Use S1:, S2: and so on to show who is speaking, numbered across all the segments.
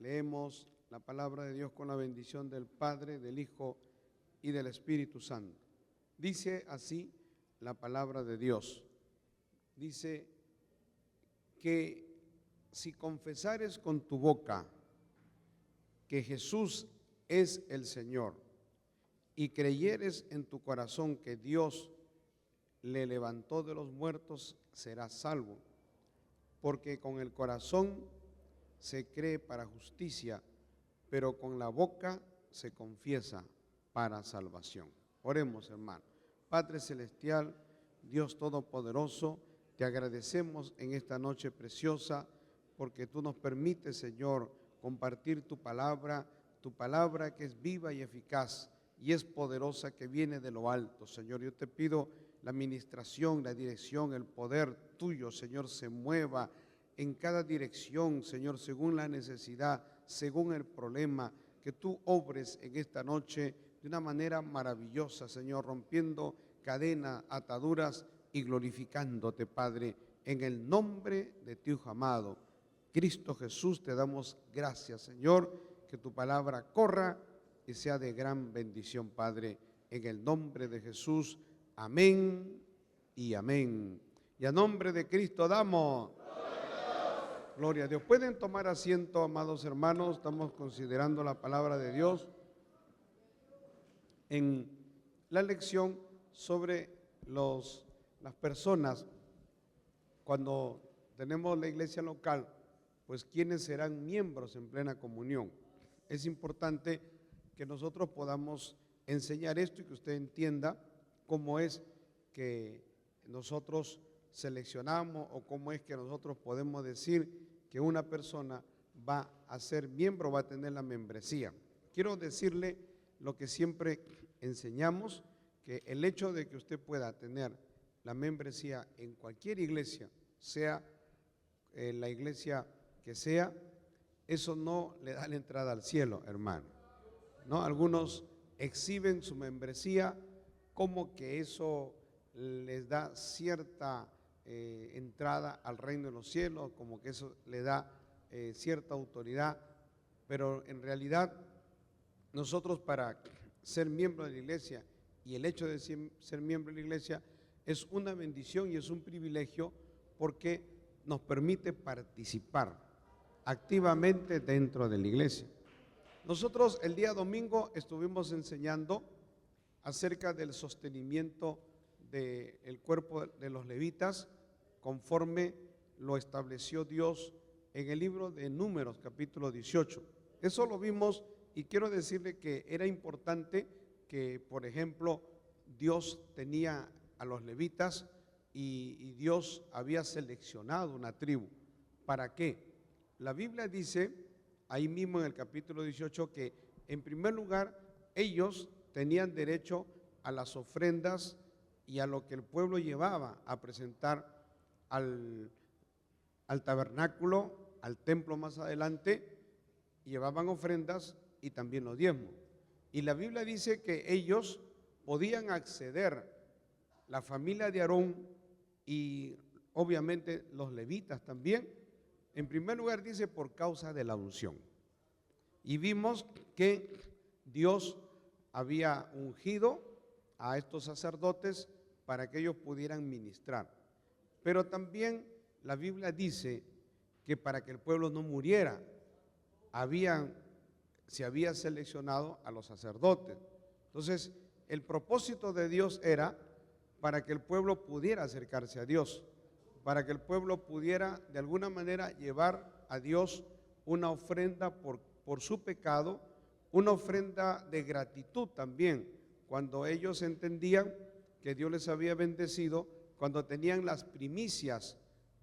S1: Leemos la palabra de Dios con la bendición del Padre, del Hijo y del Espíritu Santo. Dice así la palabra de Dios. Dice que si confesares con tu boca que Jesús es el Señor y creyeres en tu corazón que Dios le levantó de los muertos, serás salvo. Porque con el corazón se cree para justicia, pero con la boca se confiesa para salvación. Oremos, hermano. Padre celestial, Dios todopoderoso, te agradecemos en esta noche preciosa porque tú nos permites, Señor, compartir tu palabra que es viva y eficaz y es poderosa, que viene de lo alto. Señor, yo te pido la administración, la dirección, el poder tuyo, Señor, se mueva en cada dirección, Señor, según la necesidad, según el problema, que tú obres en esta noche de una manera maravillosa, Señor, rompiendo cadenas, ataduras y glorificándote, Padre, en el nombre de tu Hijo amado, Cristo Jesús. Te damos gracias, Señor, que tu palabra corra y sea de gran bendición, Padre, en el nombre de Jesús. Amén y amén. Y a nombre de Cristo damos gloria a Dios. Pueden tomar asiento, amados hermanos. Estamos considerando la palabra de Dios en la lección sobre las personas. Cuando tenemos la iglesia local, pues quienes serán miembros en plena comunión. Es importante que nosotros podamos enseñar esto y que usted entienda cómo es que nosotros seleccionamos o cómo es que nosotros podemos decir que una persona va a ser miembro, va a tener la membresía. Quiero decirle lo que siempre enseñamos, que el hecho de que usted pueda tener la membresía en cualquier iglesia, sea la iglesia que sea, eso no le da la entrada al cielo, hermano. ¿No? Algunos exhiben su membresía como que eso les da cierta entrada al reino de los cielos, como que eso le da cierta autoridad, pero en realidad nosotros para ser miembro de la iglesia, y el hecho de ser miembro de la iglesia es una bendición y es un privilegio porque nos permite participar activamente dentro de la iglesia. Nosotros el día domingo estuvimos enseñando acerca del sostenimiento del cuerpo de los levitas conforme lo estableció Dios en el libro de Números, capítulo 18. Eso lo vimos y quiero decirle que era importante que, por ejemplo, Dios tenía a los levitas y Dios había seleccionado una tribu. ¿Para qué? La Biblia dice, ahí mismo en el capítulo 18, que en primer lugar ellos tenían derecho a las ofrendas y a lo que el pueblo llevaba a presentar al tabernáculo, al templo más adelante, llevaban ofrendas y también los diezmos. Y la Biblia dice que ellos podían acceder, la familia de Aarón y obviamente los levitas también, en primer lugar dice por causa de la unción. Y vimos que Dios había ungido a estos sacerdotes para que ellos pudieran ministrar. Pero también la Biblia dice que para que el pueblo no muriera, se había seleccionado a los sacerdotes. Entonces, el propósito de Dios era para que el pueblo pudiera acercarse a Dios, para que el pueblo pudiera de alguna manera llevar a Dios una ofrenda por su pecado, una ofrenda de gratitud también, cuando ellos entendían que Dios les había bendecido, cuando tenían las primicias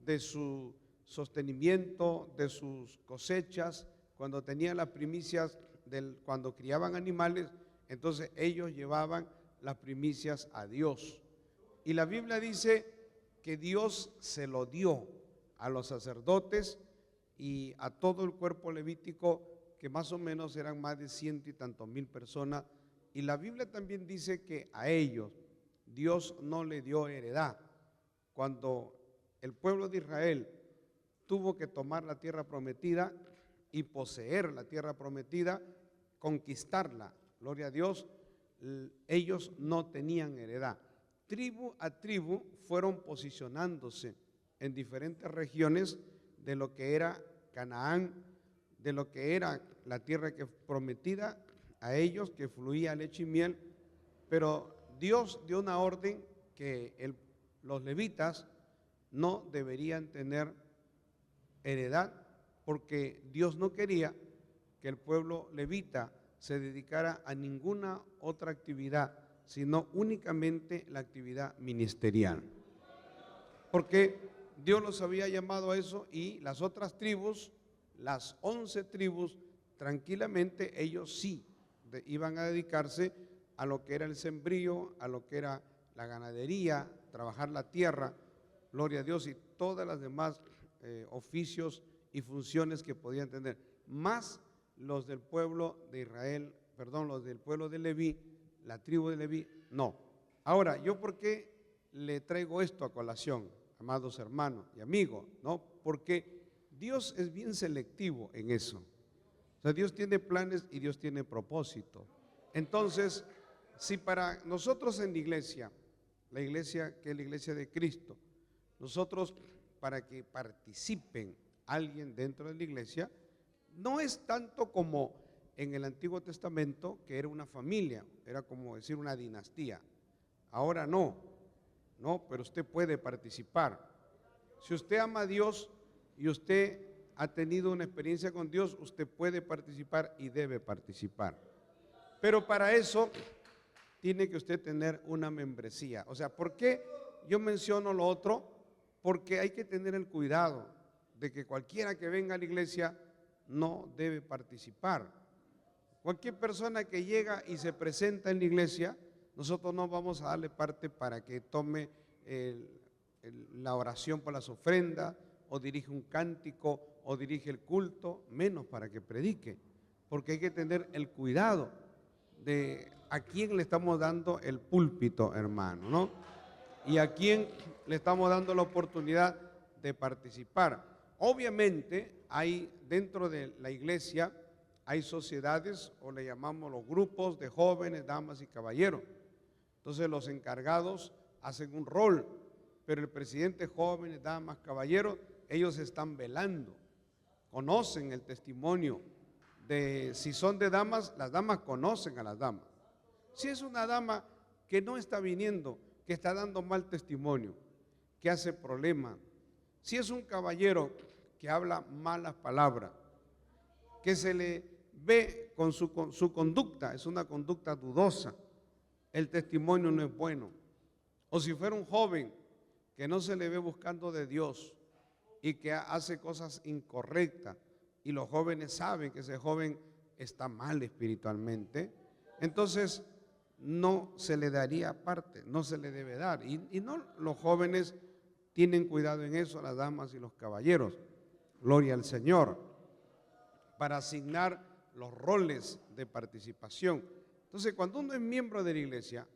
S1: de su sostenimiento, de sus cosechas, cuando tenían las primicias cuando criaban animales, entonces ellos llevaban las primicias a Dios. Y la Biblia dice que Dios se lo dio a los sacerdotes y a todo el cuerpo levítico, que más o menos eran más de 100 y tantos mil personas. Y la Biblia también dice que a ellos Dios no le dio heredad. Cuando el pueblo de Israel tuvo que tomar la tierra prometida, y poseer la tierra prometida, conquistarla. Gloria a Dios, ellos no tenían heredad. Tribu a tribu fueron posicionándose en diferentes regiones de lo que era Canaán, de lo que era la tierra que prometida a ellos, que fluía leche y miel, pero Dios dio una orden que los levitas no deberían tener heredad, porque Dios no quería que el pueblo levita se dedicara a ninguna otra actividad, sino únicamente la actividad ministerial. Porque Dios los había llamado a eso, y las otras tribus, las 11 tribus, tranquilamente ellos sí iban a dedicarse a lo que era el sembrío, a lo que era la ganadería, trabajar la tierra, gloria a Dios, y todas las demás oficios y funciones que podían tener, más los del pueblo de Israel, perdón, los del pueblo de Leví, la tribu de Leví, no. Ahora, ¿yo por qué le traigo esto a colación, amados hermanos y amigos? ¿No? Porque Dios es bien selectivo en eso. O sea, Dios tiene planes y Dios tiene propósito. Entonces, si para nosotros en la iglesia que es la iglesia de Cristo, nosotros para que participen alguien dentro de la iglesia, no es tanto como en el Antiguo Testamento, que era una familia, era como decir una dinastía. Ahora no, pero usted puede participar. Si usted ama a Dios y usted ha tenido una experiencia con Dios, usted puede participar y debe participar. Pero para eso tiene que usted tener una membresía. O sea, ¿por qué yo menciono lo otro? Porque hay que tener el cuidado de que cualquiera que venga a la iglesia no debe participar. Cualquier persona que llega y se presenta en la iglesia, nosotros no vamos a darle parte para que tome la oración por las ofrendas, o dirige un cántico, o dirige el culto, menos para que predique, porque hay que tener el cuidado de a quién le estamos dando el púlpito, hermano, ¿no? Y a quién le estamos dando la oportunidad de participar. Obviamente hay dentro de la iglesia, hay sociedades, o le llamamos los grupos de jóvenes, damas y caballeros. Entonces los encargados hacen un rol, pero el presidente, jóvenes, damas, caballeros, ellos están velando, conocen el testimonio de, si son de damas, las damas conocen a las damas. Si es una dama que no está viniendo, que está dando mal testimonio, que hace problema, si es un caballero que habla malas palabras, que se le ve con su conducta, es una conducta dudosa, el testimonio no es bueno. O si fuera un joven que no se le ve buscando de Dios y que hace cosas incorrectas, y los jóvenes saben que ese joven está mal espiritualmente, entonces no se le daría parte, no se le debe dar. Y no, los jóvenes tienen cuidado en eso, las damas y los caballeros, gloria al Señor, para asignar los roles de participación. Entonces, cuando uno es miembro de la iglesia,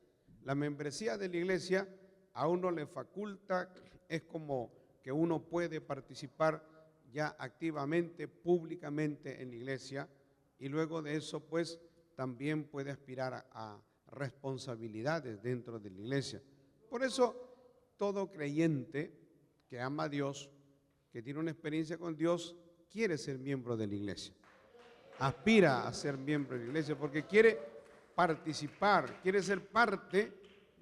S1: la membresía de la iglesia a uno le faculta, es como que uno puede participar ya activamente, públicamente en la iglesia, y luego de eso pues también puede aspirar a responsabilidades dentro de la iglesia. Por eso todo creyente que ama a Dios, que tiene una experiencia con Dios, quiere ser miembro de la iglesia, aspira a ser miembro de la iglesia porque quiere participar, quiere ser parte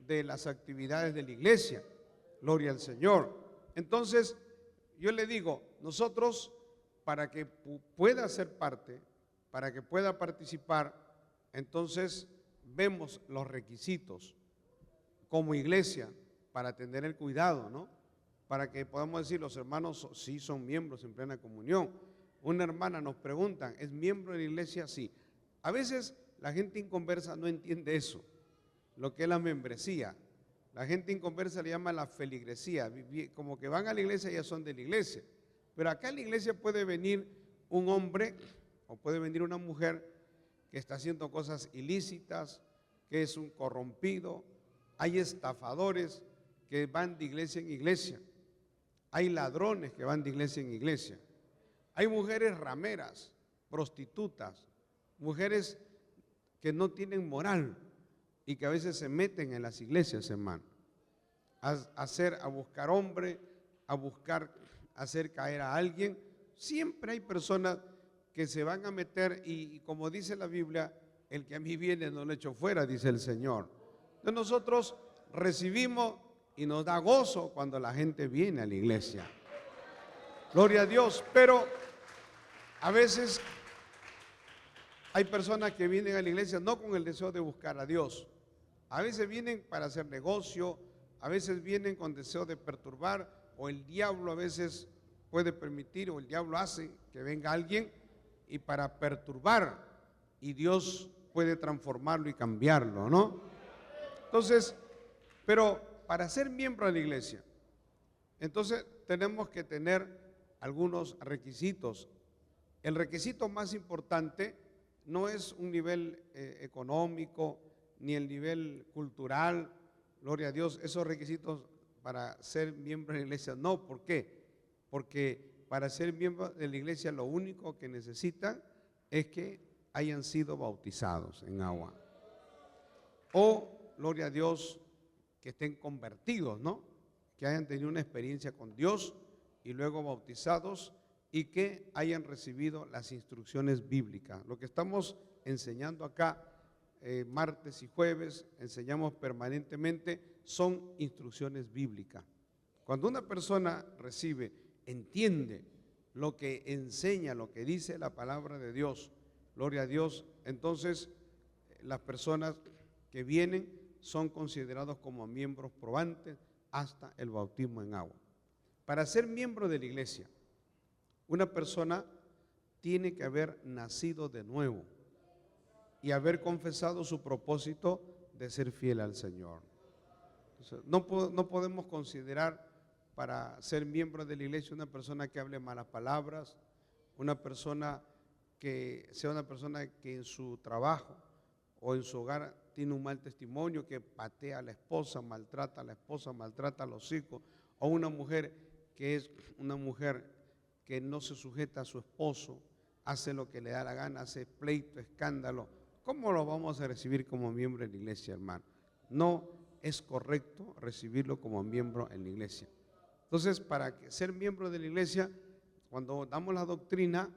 S1: de las actividades de la iglesia, gloria al Señor. Entonces yo le digo, nosotros para que pueda ser parte, para que pueda participar, entonces vemos los requisitos como iglesia para tener el cuidado, ¿no? Para que podamos decir, los hermanos sí son miembros en plena comunión. Una hermana nos pregunta, ¿es miembro de la iglesia? Sí. A veces la gente inconversa no entiende eso, lo que es la membresía. La gente inconversa le llama la feligresía, como que van a la iglesia y ya son de la iglesia. Pero acá en la iglesia puede venir un hombre o puede venir una mujer que está haciendo cosas ilícitas, que es un corrompido. Hay estafadores que van de iglesia en iglesia. Hay ladrones que van de iglesia en iglesia. Hay mujeres rameras prostitutas, mujeres que no tienen moral y que a veces se meten en las iglesias, hermano, a buscar hombre, a buscar hacer caer a alguien. Siempre hay personas que se van a meter y como dice la Biblia, el que a mí viene no lo echo fuera, dice el Señor. Entonces nosotros recibimos y nos da gozo cuando la gente viene a la iglesia. Gloria a Dios, pero a veces hay personas que vienen a la iglesia no con el deseo de buscar a Dios. A veces vienen para hacer negocio, a veces vienen con deseo de perturbar, o el diablo a veces puede permitir, o el diablo hace que venga alguien y para perturbar, y Dios puede transformarlo y cambiarlo, ¿no? Entonces, pero para ser miembro de la iglesia, entonces tenemos que tener algunos requisitos. El requisito más importante no es un nivel económico, ni el nivel cultural, gloria a Dios, esos requisitos para ser miembro de la iglesia, no. ¿Por qué? Porque para ser miembro de la iglesia lo único que necesitan es que hayan sido bautizados en agua. O, gloria a Dios, que estén convertidos, ¿no? Que hayan tenido una experiencia con Dios y luego bautizados y que hayan recibido las instrucciones bíblicas. Lo que estamos enseñando acá, martes y jueves, enseñamos permanentemente, son instrucciones bíblicas. Cuando una persona recibe, entiende lo que enseña, lo que dice la palabra de Dios, gloria a Dios, entonces las personas que vienen son considerados como miembros probantes hasta el bautismo en agua. Para ser miembro de la iglesia, una persona tiene que haber nacido de nuevo y haber confesado su propósito de ser fiel al Señor. No podemos considerar para ser miembro de la iglesia una persona que hable malas palabras, una persona que sea una persona que en su trabajo o en su hogar tiene un mal testimonio, que patea a la esposa, maltrata a los hijos, o una mujer que es una mujer que no se sujeta a su esposo, hace lo que le da la gana, hace pleito, escándalo. ¿Cómo lo vamos a recibir como miembro de la iglesia, hermano? No es correcto recibirlo como miembro en la iglesia. Entonces, para ser miembro de la iglesia, cuando damos la doctrina,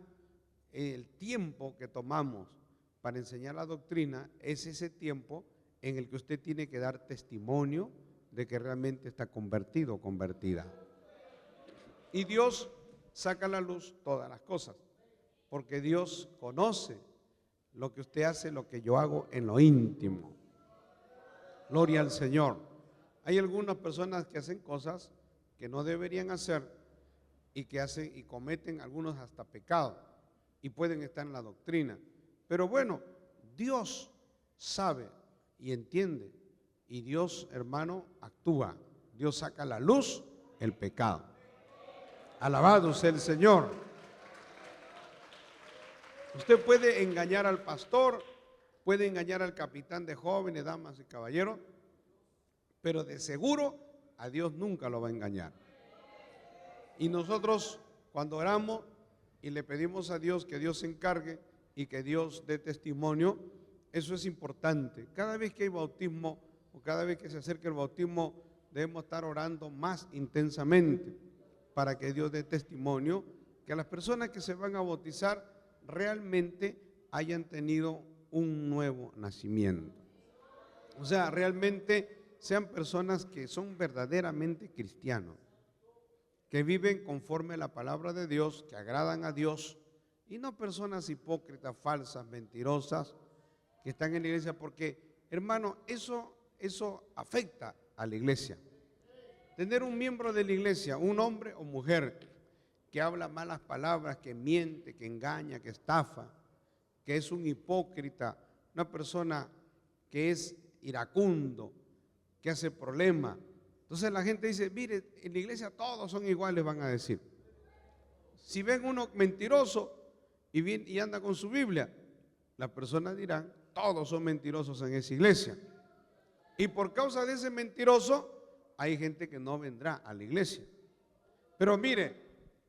S1: el tiempo que tomamos para enseñar la doctrina es ese tiempo en el que usted tiene que dar testimonio de que realmente está convertido o convertida. Y Dios saca a la luz todas las cosas, porque Dios conoce lo que usted hace, lo que yo hago en lo íntimo. Gloria al Señor. Hay algunas personas que hacen cosas que no deberían hacer y que hacen y cometen algunos hasta pecados y pueden estar en la doctrina. Pero bueno, Dios sabe y entiende, y Dios, hermano, actúa. Dios saca a la luz el pecado. Alabado sea el Señor. Usted puede engañar al pastor, puede engañar al capitán de jóvenes, damas y caballeros, pero de seguro a Dios nunca lo va a engañar. Y nosotros cuando oramos y le pedimos a Dios que Dios se encargue y que Dios dé testimonio, eso es importante. Cada vez que hay bautismo o cada vez que se acerca el bautismo, debemos estar orando más intensamente para que Dios dé testimonio, que las personas que se van a bautizar realmente hayan tenido un nuevo nacimiento. O sea, realmente sean personas que son verdaderamente cristianos, que viven conforme a la palabra de Dios, que agradan a Dios, y no personas hipócritas, falsas, mentirosas, que están en la iglesia, porque, hermano, eso afecta a la iglesia. Tener un miembro de la iglesia, un hombre o mujer que habla malas palabras, que miente, que engaña, que estafa, que es un hipócrita, una persona que es iracundo, que hace problemas. Entonces la gente dice, mire, en la iglesia todos son iguales, van a decir. Si ven uno mentiroso y anda con su Biblia, las personas dirán, todos son mentirosos en esa iglesia. Y por causa de ese mentiroso, hay gente que no vendrá a la iglesia. Pero mire,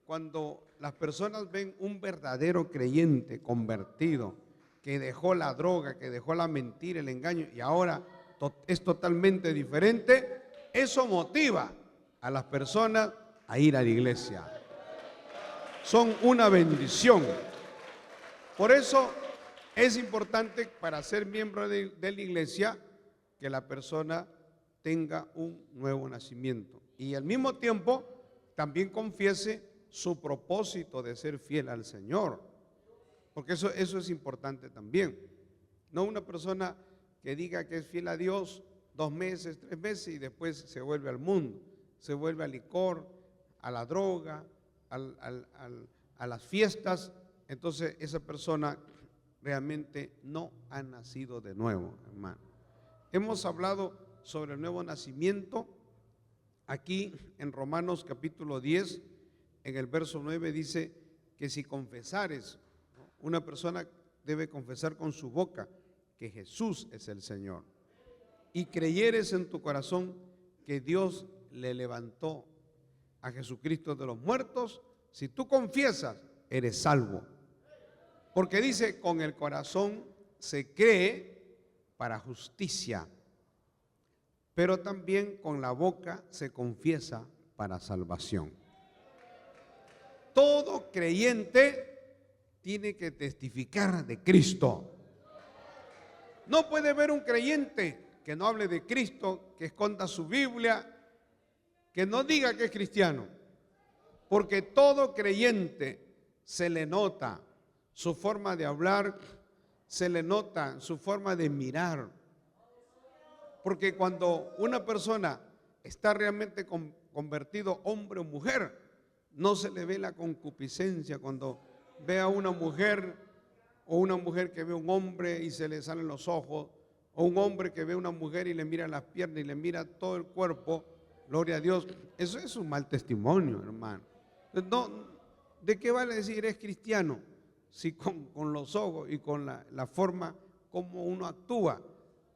S1: cuando las personas ven un verdadero creyente convertido, que dejó la droga, que dejó la mentira, el engaño, y ahora es totalmente diferente, eso motiva a las personas a ir a la iglesia. Son una bendición. Por eso es importante, para ser miembro de la iglesia, que la persona tenga un nuevo nacimiento y al mismo tiempo también confiese su propósito de ser fiel al Señor, porque eso es importante también. No una persona que diga que es fiel a Dios 2 meses, 3 meses y después se vuelve al mundo, se vuelve al licor, a la droga, a las fiestas. Entonces esa persona realmente no ha nacido de nuevo, hermano. Hemos hablado sobre el nuevo nacimiento. Aquí en Romanos capítulo 10, en el verso 9 dice que si confesares, una persona debe confesar con su boca que Jesús es el Señor y creyeres en tu corazón que Dios le levantó a Jesucristo de los muertos, si tú confiesas, eres salvo. Porque dice, con el corazón se cree para justicia, pero también con la boca se confiesa para salvación. Todo creyente tiene que testificar de Cristo. No puede haber un creyente que no hable de Cristo, que esconda su Biblia, que no diga que es cristiano, porque todo creyente se le nota su forma de hablar, se le nota su forma de mirar, porque cuando una persona está realmente convertido, hombre o mujer, no se le ve la concupiscencia. Cuando ve a una mujer, o una mujer que ve a un hombre y se le salen los ojos, o un hombre que ve a una mujer y le mira las piernas y le mira todo el cuerpo, gloria a Dios, eso es un mal testimonio, hermano. No, ¿de qué vale decir es cristiano si con los ojos y con la forma como uno actúa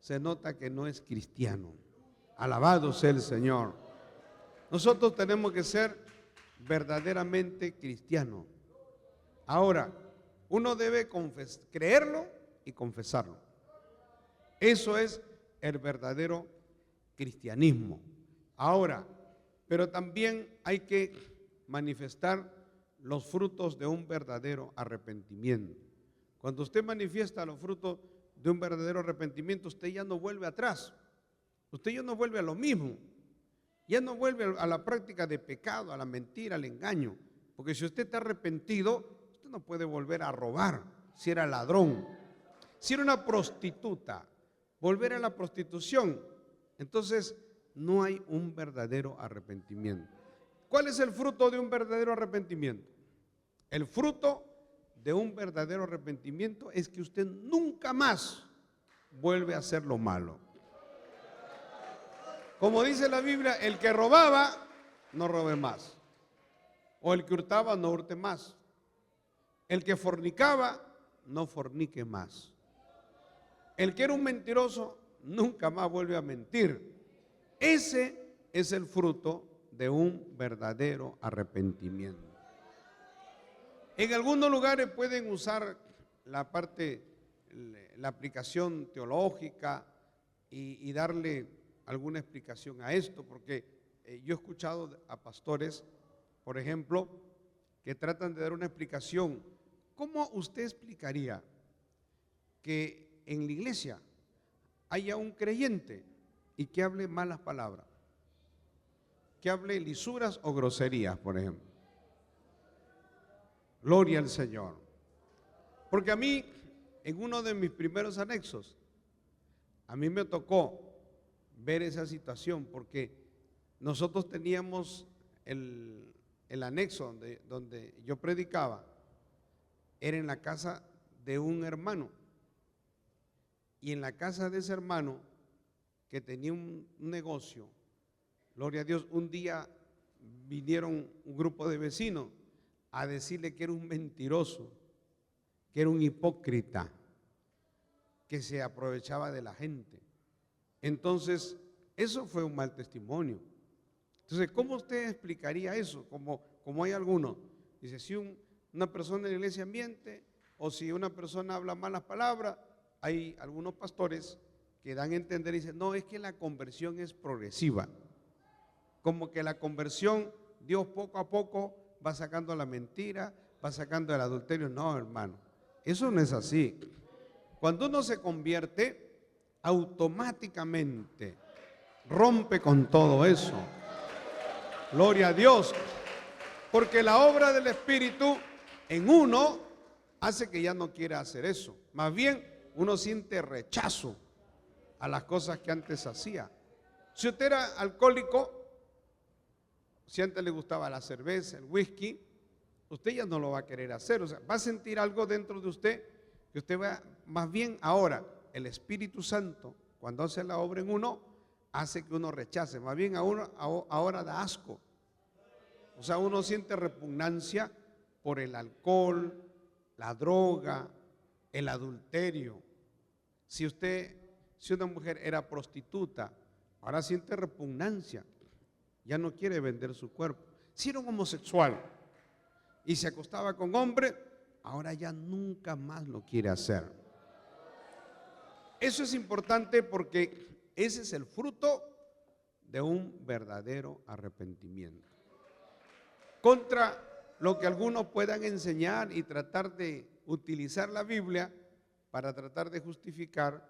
S1: se nota que no es cristiano? Alabado sea el Señor. Nosotros tenemos que ser verdaderamente cristianos. Ahora, uno debe creerlo y confesarlo. Eso es el verdadero cristianismo. Ahora, pero también hay que manifestar los frutos de un verdadero arrepentimiento. Cuando usted manifiesta los frutos de un verdadero arrepentimiento, usted ya no vuelve atrás. Usted ya no vuelve a lo mismo. Ya no vuelve a la práctica de pecado, a la mentira, al engaño. Porque si usted está arrepentido, usted no puede volver a robar. Si era ladrón, si era una prostituta, volver a la prostitución, entonces no hay un verdadero arrepentimiento. ¿Cuál es el fruto de un verdadero arrepentimiento? El fruto de un verdadero arrepentimiento es que usted nunca más vuelve a hacer lo malo. Como dice la Biblia, el que robaba, no robe más. O el que hurtaba, no hurte más. El que fornicaba, no fornique más. El que era un mentiroso, nunca más vuelve a mentir. Ese es el fruto de un verdadero arrepentimiento. En algunos lugares pueden usar la aplicación teológica y darle alguna explicación a esto, porque yo he escuchado a pastores, por ejemplo, que tratan de dar una explicación. ¿Cómo usted explicaría que en la iglesia haya un creyente y que hable malas palabras, que hable lisuras o groserías, por ejemplo? Gloria al Señor. Porque a mí, en uno de mis primeros anexos, a mí me tocó ver esa situación, porque nosotros teníamos el anexo donde yo predicaba, era en la casa de un hermano, y en la casa de ese hermano que tenía un negocio, gloria a Dios, un día vinieron un grupo de vecinos a decirle que era un mentiroso, que era un hipócrita, que se aprovechaba de la gente. Entonces, eso fue un mal testimonio. Entonces, ¿cómo usted explicaría eso? Como hay algunos Dice, si una persona en la iglesia ambiente o si una persona habla malas palabras, hay algunos pastores que dan a entender y dicen, no, es que la conversión es progresiva. Como que la conversión, Dios poco a poco va sacando la mentira, va sacando el adulterio. No, hermano, eso no es así. Cuando uno se convierte, automáticamente rompe con todo eso. Gloria a Dios. Porque la obra del Espíritu en uno hace que ya no quiera hacer eso. Más bien, uno siente rechazo a las cosas que antes hacía. Si usted era alcohólico, si antes le gustaba la cerveza, el whisky, usted ya no lo va a querer hacer. O sea, va a sentir algo dentro de usted que usted va, más bien ahora, el Espíritu Santo, cuando hace la obra en uno, hace que uno rechace. Más bien ahora da asco. O sea, uno siente repugnancia por el alcohol, la droga, el adulterio. Si una mujer era prostituta, ahora siente repugnancia. Ya no quiere vender su cuerpo. Si era un homosexual y se acostaba con hombre, ahora ya nunca más lo quiere hacer. Eso es importante porque ese es el fruto de un verdadero arrepentimiento. Contra lo que algunos puedan enseñar y tratar de utilizar la Biblia para tratar de justificar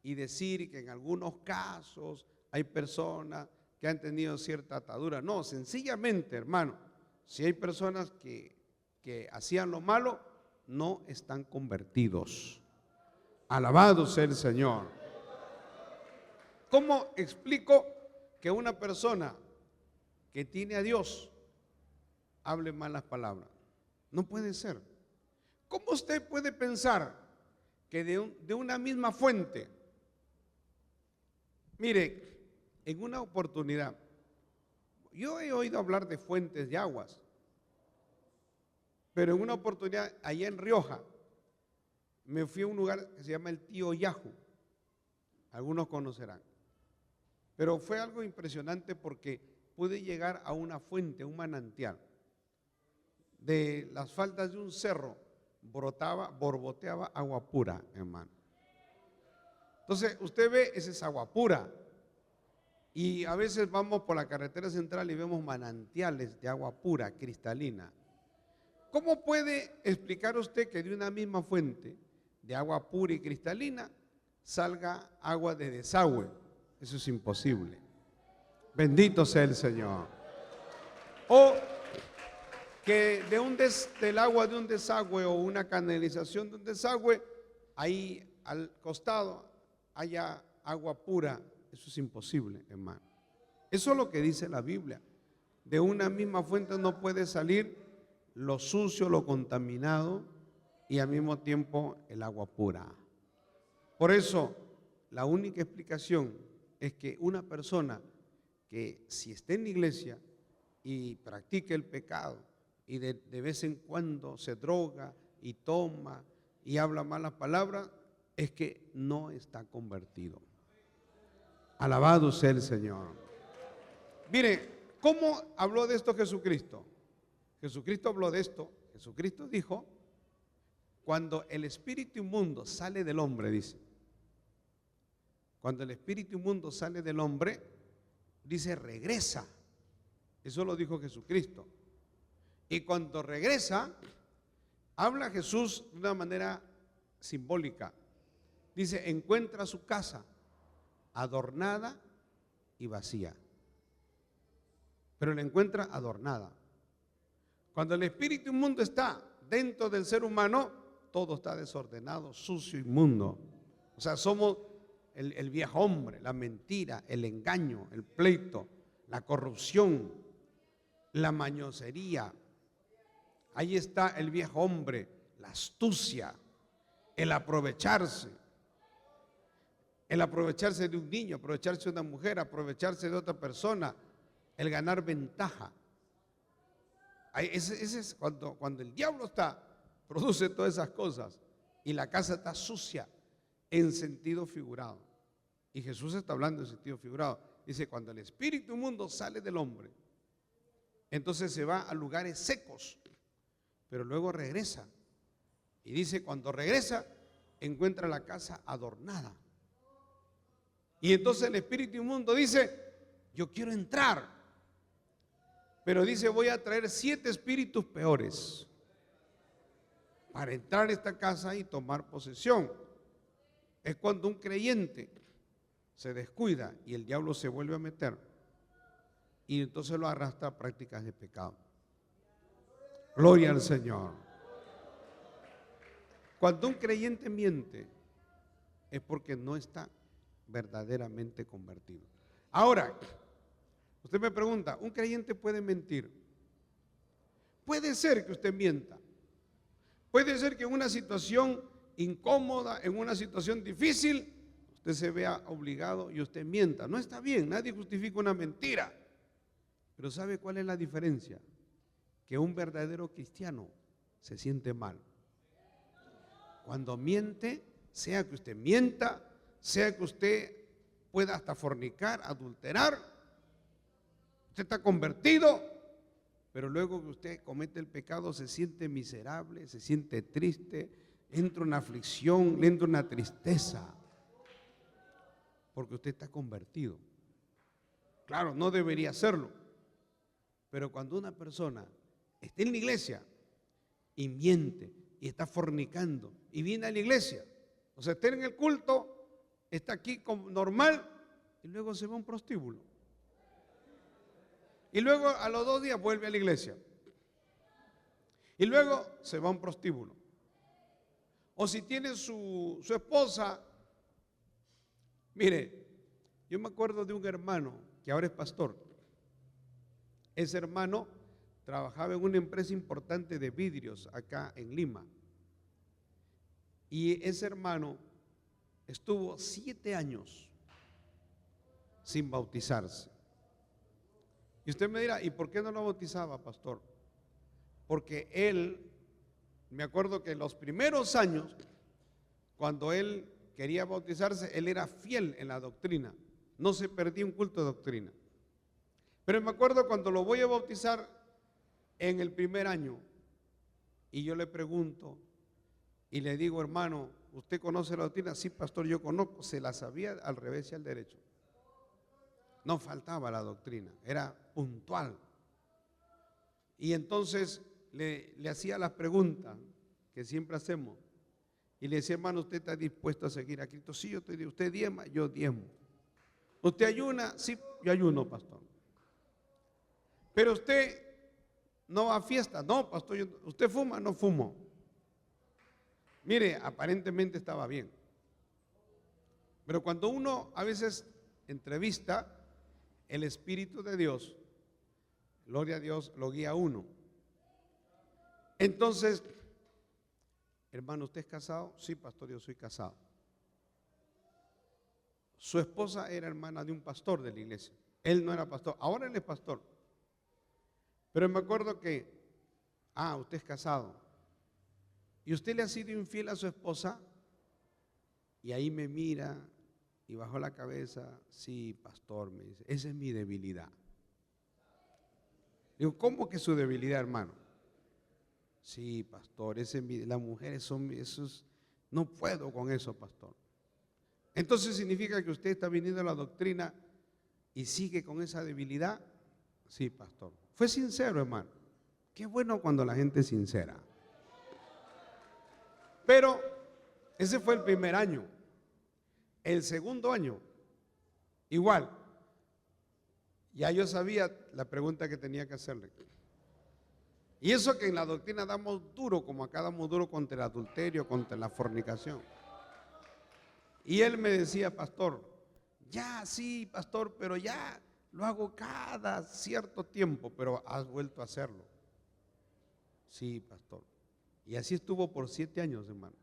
S1: y decir que en algunos casos hay personas que han tenido cierta atadura. No, sencillamente, hermano, si hay personas que hacían lo malo, no están convertidos. Alabado sea el Señor. ¿Cómo explico que una persona que tiene a Dios hable malas palabras? No puede ser. ¿Cómo usted puede pensar que de una misma fuente? Mire, en una oportunidad, yo he oído hablar de fuentes de aguas, pero en una oportunidad, allá en Rioja, me fui a un lugar que se llama el Tío Yaju, algunos conocerán, pero fue algo impresionante porque pude llegar a una fuente, un manantial, de las faldas de un cerro, borboteaba agua pura, hermano. Entonces, usted ve, esa es agua pura. Y a veces vamos por la carretera central y vemos manantiales de agua pura, cristalina. ¿Cómo puede explicar usted que de una misma fuente de agua pura y cristalina salga agua de desagüe? Eso es imposible. Bendito sea el Señor. O que del agua de un desagüe o una canalización de un desagüe, ahí al costado haya agua pura. Eso es imposible, hermano. Eso es lo que dice la Biblia. De una misma fuente no puede salir lo sucio, lo contaminado y al mismo tiempo el agua pura. Por eso, la única explicación es que una persona que si está en la iglesia y practica el pecado y de vez en cuando se droga y toma y habla malas palabras, es que no está convertido. Alabado sea el Señor. Mire, ¿cómo habló de esto Jesucristo? Jesucristo habló de esto. Jesucristo dijo, cuando el espíritu inmundo sale del hombre, dice, cuando el espíritu inmundo sale del hombre, dice, regresa. Eso lo dijo Jesucristo. Y cuando regresa, habla Jesús de una manera simbólica. Dice, encuentra su casa adornada y vacía, pero la encuentra adornada. Cuando el espíritu inmundo está dentro del ser humano, todo está desordenado, sucio, inmundo. O sea, somos el viejo hombre, la mentira, el engaño, el pleito, la corrupción, la mañosería. Ahí está el viejo hombre, la astucia, el aprovecharse de un niño, aprovecharse de una mujer, aprovecharse de otra persona, el ganar ventaja. Ese es cuando el diablo produce todas esas cosas y la casa está sucia en sentido figurado. Y Jesús está hablando en sentido figurado. Dice, cuando el espíritu inmundo sale del hombre, entonces se va a lugares secos, pero luego regresa. Y dice, cuando regresa, encuentra la casa adornada. Y entonces el espíritu inmundo dice, yo quiero entrar. Pero dice, voy a traer 7 espíritus peores para entrar a esta casa y tomar posesión. Es cuando un creyente se descuida y el diablo se vuelve a meter y entonces lo arrastra a prácticas de pecado. Gloria al Señor. Cuando un creyente miente es porque no está verdaderamente convertido. Ahora, usted me pregunta, ¿un creyente puede mentir? Puede ser que usted mienta. Puede ser que en una situación incómoda, en una situación difícil, usted se vea obligado y usted mienta. No está bien, nadie justifica una mentira. Pero ¿sabe cuál es la diferencia? Que un verdadero cristiano se siente mal. Cuando miente, sea que usted mienta, sea que usted pueda hasta fornicar, adulterar, usted está convertido, pero luego que usted comete el pecado se siente miserable, se siente triste, entra una aflicción, le entra una tristeza, porque usted está convertido. Claro, no debería hacerlo, pero cuando una persona está en la iglesia y miente y está fornicando y viene a la iglesia, o sea, está en el culto, está aquí como normal y luego se va a un prostíbulo. Y luego a los 2 días vuelve a la iglesia. Y luego se va a un prostíbulo. O si tiene su esposa, mire, yo me acuerdo de un hermano que ahora es pastor. Ese hermano trabajaba en una empresa importante de vidrios acá en Lima. Y ese hermano estuvo 7 años sin bautizarse. Y usted me dirá, ¿y por qué no lo bautizaba, pastor? Porque él, me acuerdo que en los primeros años, cuando él quería bautizarse, él era fiel en la doctrina, no se perdía un culto de doctrina. Pero me acuerdo cuando lo voy a bautizar en el primer año, y yo le pregunto, y le digo, hermano, ¿usted conoce la doctrina? Sí, pastor, yo conozco, se la sabía al revés y al derecho. No faltaba la doctrina, era puntual. Y entonces le hacía las preguntas que siempre hacemos. Y le decía, hermano, ¿usted está dispuesto a seguir a Cristo? Sí, yo estoy. ¿Usted diezma? Yo diezmo. ¿Usted ayuna? Sí, yo ayuno, pastor. Pero usted no va a fiesta. No, pastor. ¿Usted fuma? No fumo. Mire, aparentemente estaba bien. Pero cuando uno a veces entrevista, el Espíritu de Dios, gloria a Dios, lo guía a uno. Entonces, hermano, ¿usted es casado? Sí, pastor, yo soy casado. Su esposa era hermana de un pastor de la iglesia. Él no era pastor, ahora él es pastor. Pero me acuerdo que, usted es casado. ¿Y usted le ha sido infiel a su esposa? Y ahí me mira y bajó la cabeza. Sí, pastor, me dice, esa es mi debilidad. Digo, ¿cómo que su debilidad, hermano? Sí, pastor, las mujeres son, no puedo con eso, pastor. Entonces significa que usted está viniendo a la doctrina y sigue con esa debilidad. Sí, pastor. Fue sincero, hermano. Qué bueno cuando la gente es sincera. Pero ese fue el primer año. El segundo año, igual. Ya yo sabía la pregunta que tenía que hacerle. Y eso que en la doctrina damos duro, como acá damos duro contra el adulterio, contra la fornicación. Y él me decía, pastor, ya sí, pastor, pero ya lo hago cada cierto tiempo, pero has vuelto a hacerlo. Sí, pastor. Y así estuvo por 7 años, hermano.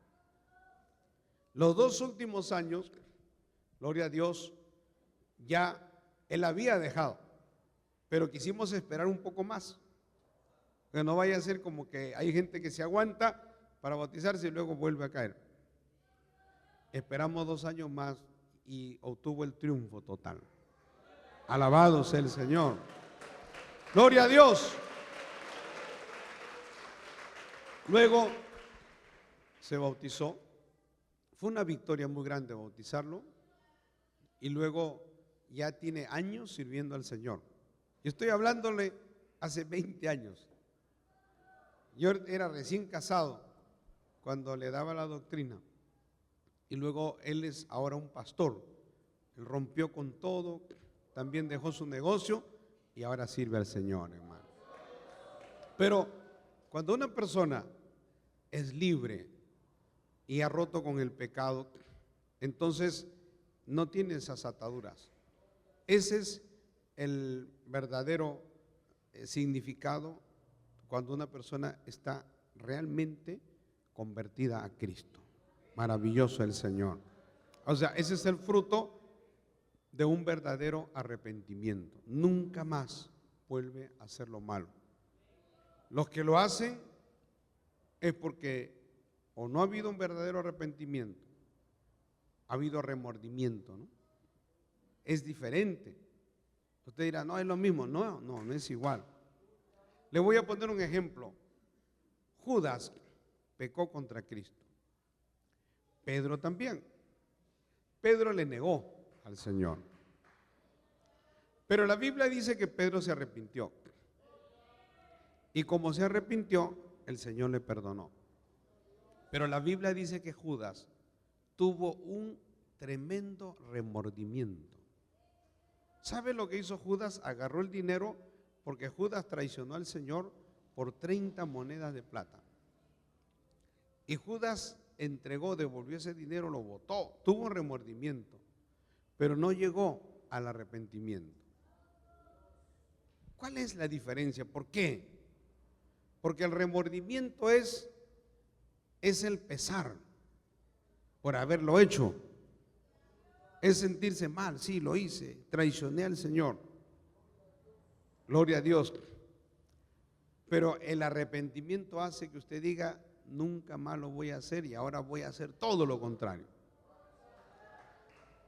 S1: Los 2 últimos años, gloria a Dios, ya él había dejado, pero quisimos esperar un poco más. Que no vaya a ser como que hay gente que se aguanta para bautizarse y luego vuelve a caer. Esperamos 2 años más y obtuvo el triunfo total. Alabado sea el Señor. Gloria a Dios. Luego se bautizó. Fue una victoria muy grande bautizarlo. Y luego ya tiene años sirviendo al Señor. Yo estoy hablándole hace 20 años. Yo era recién casado cuando le daba la doctrina. Y luego él es ahora un pastor. Él rompió con todo, también dejó su negocio y ahora sirve al Señor, hermano. Pero cuando una persona es libre y ha roto con el pecado, entonces no tiene esas ataduras. Ese es el verdadero significado cuando una persona está realmente convertida a Cristo. Maravilloso el Señor. O sea, ese es el fruto de un verdadero arrepentimiento. Nunca más vuelve a hacer lo malo. Los que lo hacen es porque o no ha habido un verdadero arrepentimiento, ha habido remordimiento, ¿no? Es diferente. Usted dirá, no, es lo mismo. No es igual. Le voy a poner un ejemplo. Judas pecó contra Cristo. Pedro también. Pedro le negó al Señor. Pero la Biblia dice que Pedro se arrepintió. Y como se arrepintió, el Señor le perdonó. Pero la Biblia dice que Judas tuvo un tremendo remordimiento. ¿Sabe lo que hizo Judas? Agarró el dinero porque Judas traicionó al Señor por 30 monedas de plata. Y Judas entregó, devolvió ese dinero, lo botó, tuvo un remordimiento, pero no llegó al arrepentimiento. ¿Cuál es la diferencia? ¿Por qué? Porque el remordimiento es el pesar por haberlo hecho. Es sentirse mal, sí, lo hice, traicioné al Señor. Gloria a Dios. Pero el arrepentimiento hace que usted diga, nunca más lo voy a hacer y ahora voy a hacer todo lo contrario.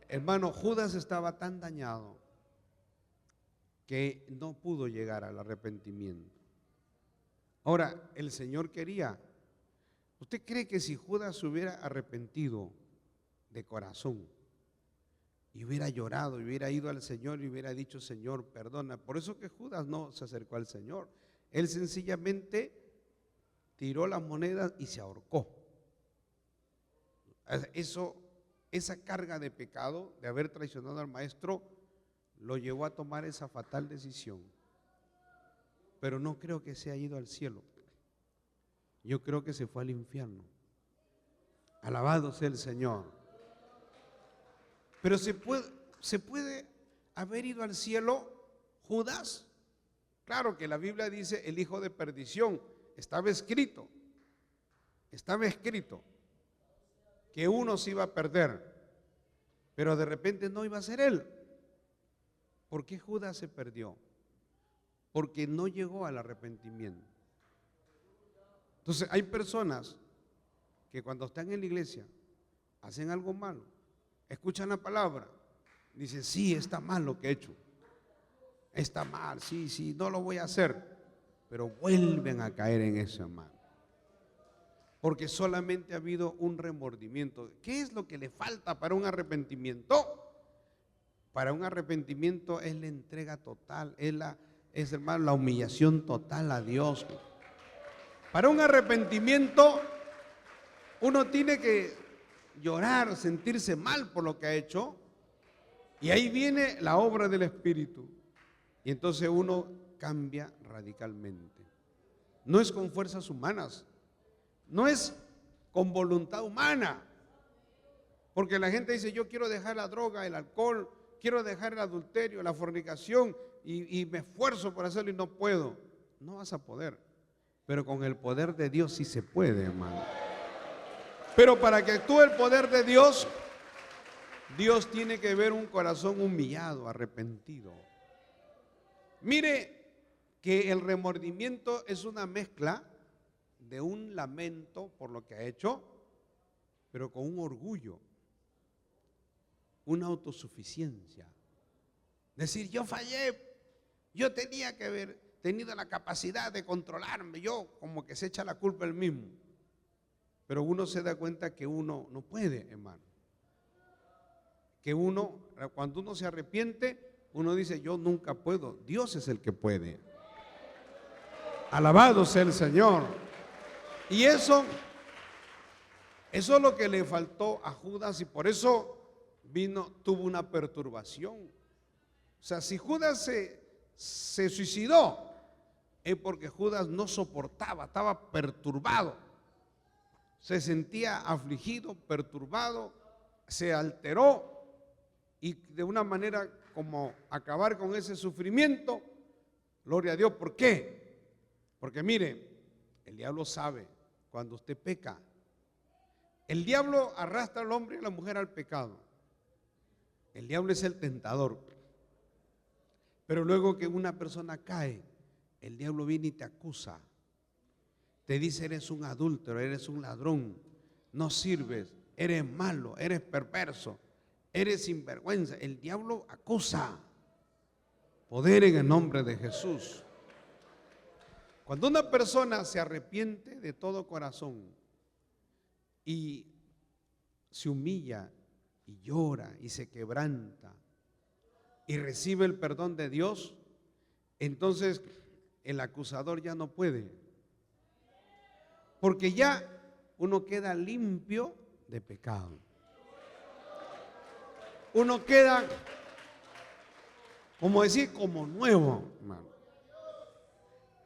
S1: Hermano, Judas estaba tan dañado que no pudo llegar al arrepentimiento. Ahora, el Señor quería. ¿Usted cree que si Judas se hubiera arrepentido de corazón y hubiera llorado, y hubiera ido al Señor y hubiera dicho, Señor, perdona? Por eso que Judas no se acercó al Señor. Él sencillamente tiró las monedas y se ahorcó. Esa carga de pecado, de haber traicionado al Maestro, lo llevó a tomar esa fatal decisión. Pero no creo que se haya ido al cielo. Yo creo que se fue al infierno. Alabado sea el Señor. Pero ¿se puede haber ido al cielo Judas? Claro que la Biblia dice el hijo de perdición. Estaba escrito que uno se iba a perder, pero de repente no iba a ser él. ¿Por qué Judas se perdió? Porque no llegó al arrepentimiento. Entonces hay personas que cuando están en la iglesia hacen algo malo, escuchan la palabra, dicen, sí, está mal lo que he hecho, está mal, sí, no lo voy a hacer, pero vuelven a caer en eso, hermano. Porque solamente ha habido un remordimiento. ¿Qué es lo que le falta para un arrepentimiento? Para un arrepentimiento es la entrega total, es hermano, la humillación total a Dios. Para un arrepentimiento uno tiene que llorar, sentirse mal por lo que ha hecho, y ahí viene la obra del Espíritu, y entonces uno cambia radicalmente. No es con fuerzas humanas, no es con voluntad humana, porque la gente dice, yo quiero dejar la droga, el alcohol, quiero dejar el adulterio, la fornicación, y me esfuerzo por hacerlo y no puedo. No vas a poder, pero con el poder de Dios sí se puede, hermano. Pero para que actúe el poder de Dios, Dios tiene que ver un corazón humillado, arrepentido. Mire que el remordimiento es una mezcla de un lamento por lo que ha hecho, pero con un orgullo, una autosuficiencia. Decir, yo fallé, yo tenía que tenido la capacidad de controlarme, yo como que se echa la culpa él mismo. Pero uno se da cuenta que uno no puede, hermano. Que uno, cuando uno se arrepiente, uno dice, yo nunca puedo, Dios es el que puede. Alabado sea el Señor. Y eso es lo que le faltó a Judas y por eso tuvo una perturbación. O sea, si Judas se suicidó, es porque Judas no soportaba, estaba perturbado. Se sentía afligido, perturbado, se alteró y de una manera como acabar con ese sufrimiento. Gloria a Dios. ¿Por qué? Porque mire, el diablo sabe cuando usted peca. El diablo arrastra al hombre y a la mujer al pecado. El diablo es el tentador. Pero luego que una persona cae, el diablo viene y te acusa. Te dice, eres un adúltero, eres un ladrón, no sirves, eres malo, eres perverso, eres sinvergüenza. El diablo acusa. Poder en el nombre de Jesús. Cuando una persona se arrepiente de todo corazón y se humilla y llora y se quebranta y recibe el perdón de Dios, entonces el acusador ya no puede. Porque ya uno queda limpio de pecado. Uno queda, como decir, como nuevo, hermano.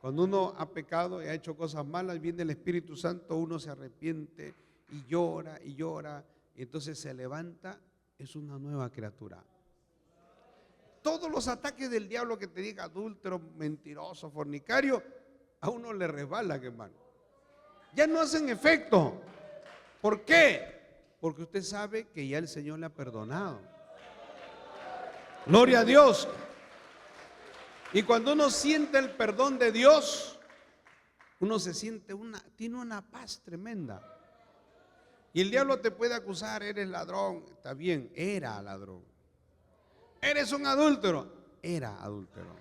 S1: Cuando uno ha pecado y ha hecho cosas malas, viene el Espíritu Santo, uno se arrepiente y llora, y entonces se levanta, es una nueva criatura. Todos los ataques del diablo que te diga adúltero, mentiroso, fornicario, a uno le resbalan, hermano. Ya no hacen efecto. ¿Por qué? Porque usted sabe que ya el Señor le ha perdonado. Gloria a Dios. Y cuando uno siente el perdón de Dios, uno se siente tiene una paz tremenda. Y el diablo te puede acusar, eres ladrón, está bien, era ladrón. Eres un adúltero, era adúltero.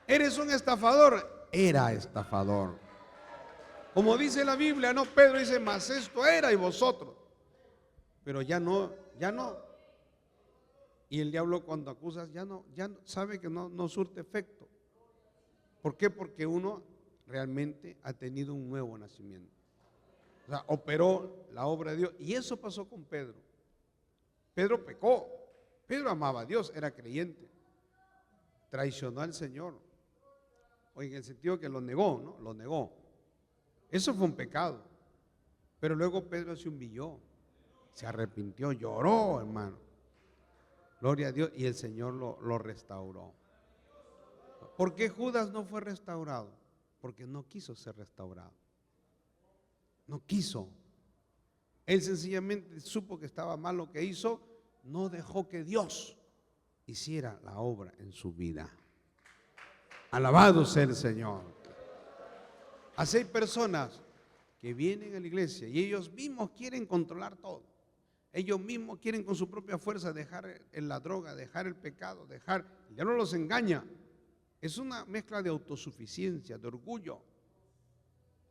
S1: Eres un estafador, era estafador. Como dice la Biblia, no, Pedro dice, mas esto era y vosotros. Pero ya no. Y el diablo cuando acusas ya no sabe que no surte efecto. ¿Por qué? Porque uno realmente ha tenido un nuevo nacimiento. O sea, operó la obra de Dios. Y eso pasó con Pedro. Pedro pecó. Pedro amaba a Dios, era creyente. Traicionó al Señor. O en el sentido que lo negó, ¿no? Lo negó. Eso fue un pecado. Pero luego Pedro se humilló, se arrepintió, lloró, hermano. Gloria a Dios. Y el Señor lo restauró. ¿Por qué Judas no fue restaurado? Porque no quiso ser restaurado. No quiso. Él sencillamente supo que estaba mal lo que hizo, no dejó que Dios hiciera la obra en su vida. Alabado sea el Señor. Así hay personas que vienen a la iglesia y ellos mismos quieren controlar todo. Ellos mismos quieren con su propia fuerza dejar la droga, dejar el pecado, ya no los engaña. Es una mezcla de autosuficiencia, de orgullo.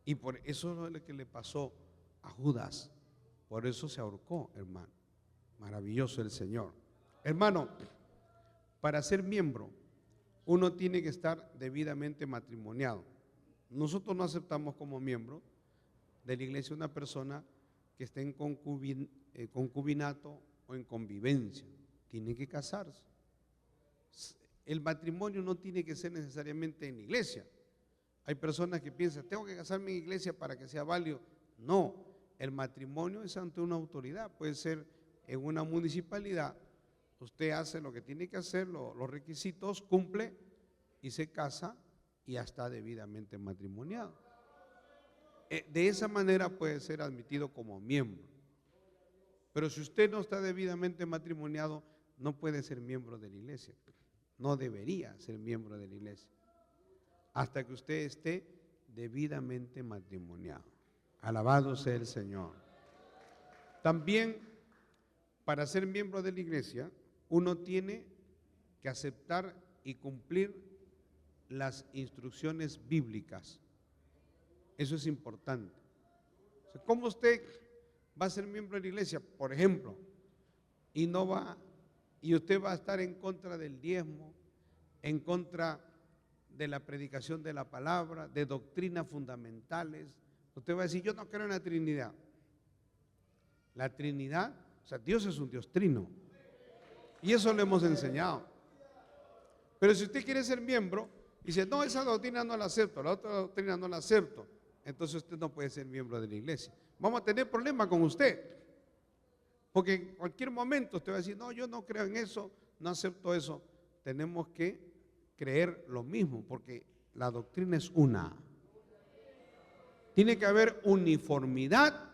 S1: Y por eso es lo que le pasó a Judas. Por eso se ahorcó, hermano. Maravilloso el Señor. Hermano, para ser miembro, uno tiene que estar debidamente matrimoniado. Nosotros no aceptamos como miembro de la iglesia una persona que esté en concubinato o en convivencia. Tiene que casarse. El matrimonio no tiene que ser necesariamente en la iglesia. Hay personas que piensan, tengo que casarme en iglesia para que sea válido. No, el matrimonio es ante una autoridad, puede ser en una municipalidad. Usted hace lo que tiene que hacer, los requisitos, cumple y se casa y ya está debidamente matrimoniado. De esa manera puede ser admitido como miembro. Pero si usted no está debidamente matrimoniado, no puede ser miembro de la iglesia. No debería ser miembro de la iglesia hasta que usted esté debidamente matrimoniado. Alabado sea el Señor. También, para ser miembro de la iglesia, uno tiene que aceptar y cumplir las instrucciones bíblicas. Eso es importante. O sea, ¿cómo usted va a ser miembro de la iglesia, por ejemplo, y usted va a estar en contra del diezmo, en contra de la predicación de la palabra, de doctrinas fundamentales? Usted va a decir, yo no creo en la Trinidad. La Trinidad, o sea, Dios es un Dios trino. Y eso lo hemos enseñado. Pero si usted quiere ser miembro, y dice, no, esa doctrina no la acepto, la otra doctrina no la acepto, entonces usted no puede ser miembro de la iglesia. Vamos a tener problemas con usted. Porque en cualquier momento usted va a decir, no, yo no creo en eso, no acepto eso. Tenemos que creer lo mismo, porque la doctrina es una. Tiene que haber uniformidad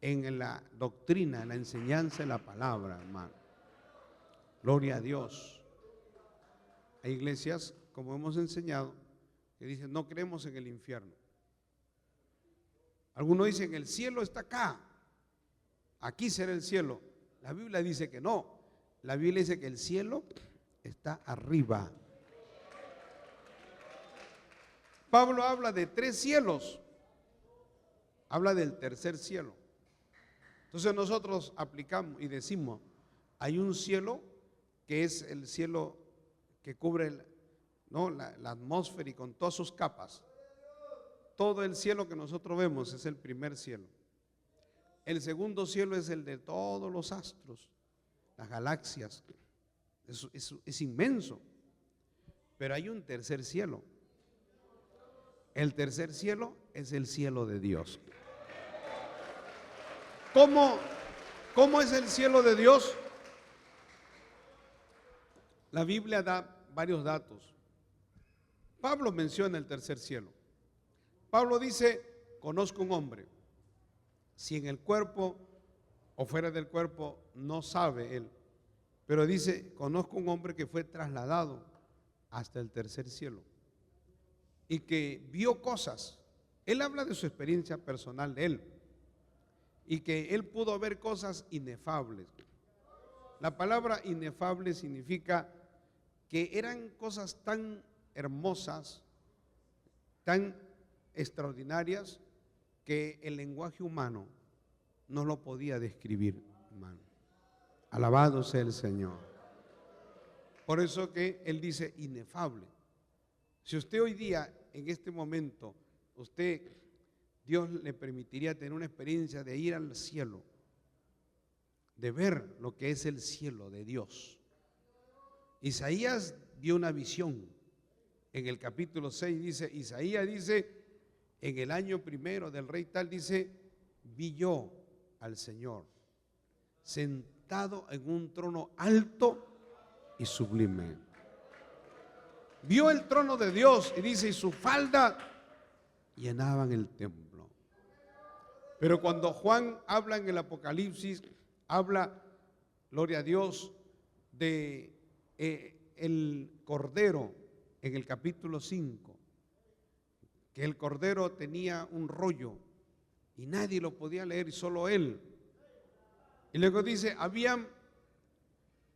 S1: en la doctrina, en la enseñanza de la palabra, hermano. Gloria a Dios. Hay iglesias, como hemos enseñado, que dicen, no creemos en el infierno. Algunos dicen, el cielo está acá, aquí será el cielo. La Biblia dice que no. La Biblia dice que el cielo está arriba. Pablo habla de 3 cielos. Habla del tercer cielo. Entonces nosotros aplicamos y decimos, hay un cielo que es el cielo que cubre la atmósfera y con todas sus capas. Todo el cielo que nosotros vemos es el primer cielo. El segundo cielo es el de todos los astros, las galaxias. Es inmenso. Pero hay un tercer cielo. El tercer cielo es el cielo de Dios. ¿Cómo es el cielo de Dios? La Biblia da varios datos. Pablo menciona el tercer cielo. Pablo dice, conozco un hombre, si en el cuerpo o fuera del cuerpo no sabe él, pero dice, conozco un hombre que fue trasladado hasta el tercer cielo y que vio cosas. Él habla de su experiencia personal de él y que él pudo ver cosas inefables. La palabra inefable significa que eran cosas tan hermosas, tan extraordinarias, que el lenguaje humano no lo podía describir, hermano. Alabado sea el Señor. Por eso que él dice inefable. Si usted hoy día, en este momento, Dios le permitiría tener una experiencia de ir al cielo, de ver lo que es el cielo de Dios. Isaías vio una visión. En el capítulo 6 dice, Isaías dice, en el año primero del rey tal, dice, vi yo al Señor sentado en un trono alto y sublime. Vio el trono de Dios y dice, y su falda llenaban el templo. Pero cuando Juan habla en el Apocalipsis, habla, gloria a Dios, de el Cordero en el capítulo 5, que el Cordero tenía un rollo y nadie lo podía leer y solo él. Y luego dice, habían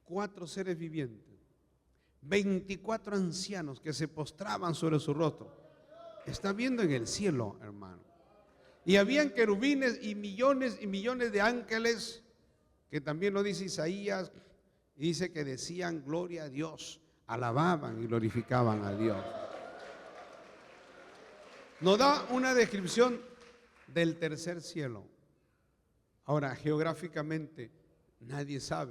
S1: 4 seres vivientes, 24 ancianos que se postraban sobre su rostro. Está viendo en el cielo, hermano. Y habían querubines y millones de ángeles, que también lo dice Isaías, y dice que decían gloria a Dios, alababan y glorificaban a Dios. Nos da una descripción del tercer cielo. Ahora, geográficamente, nadie sabe.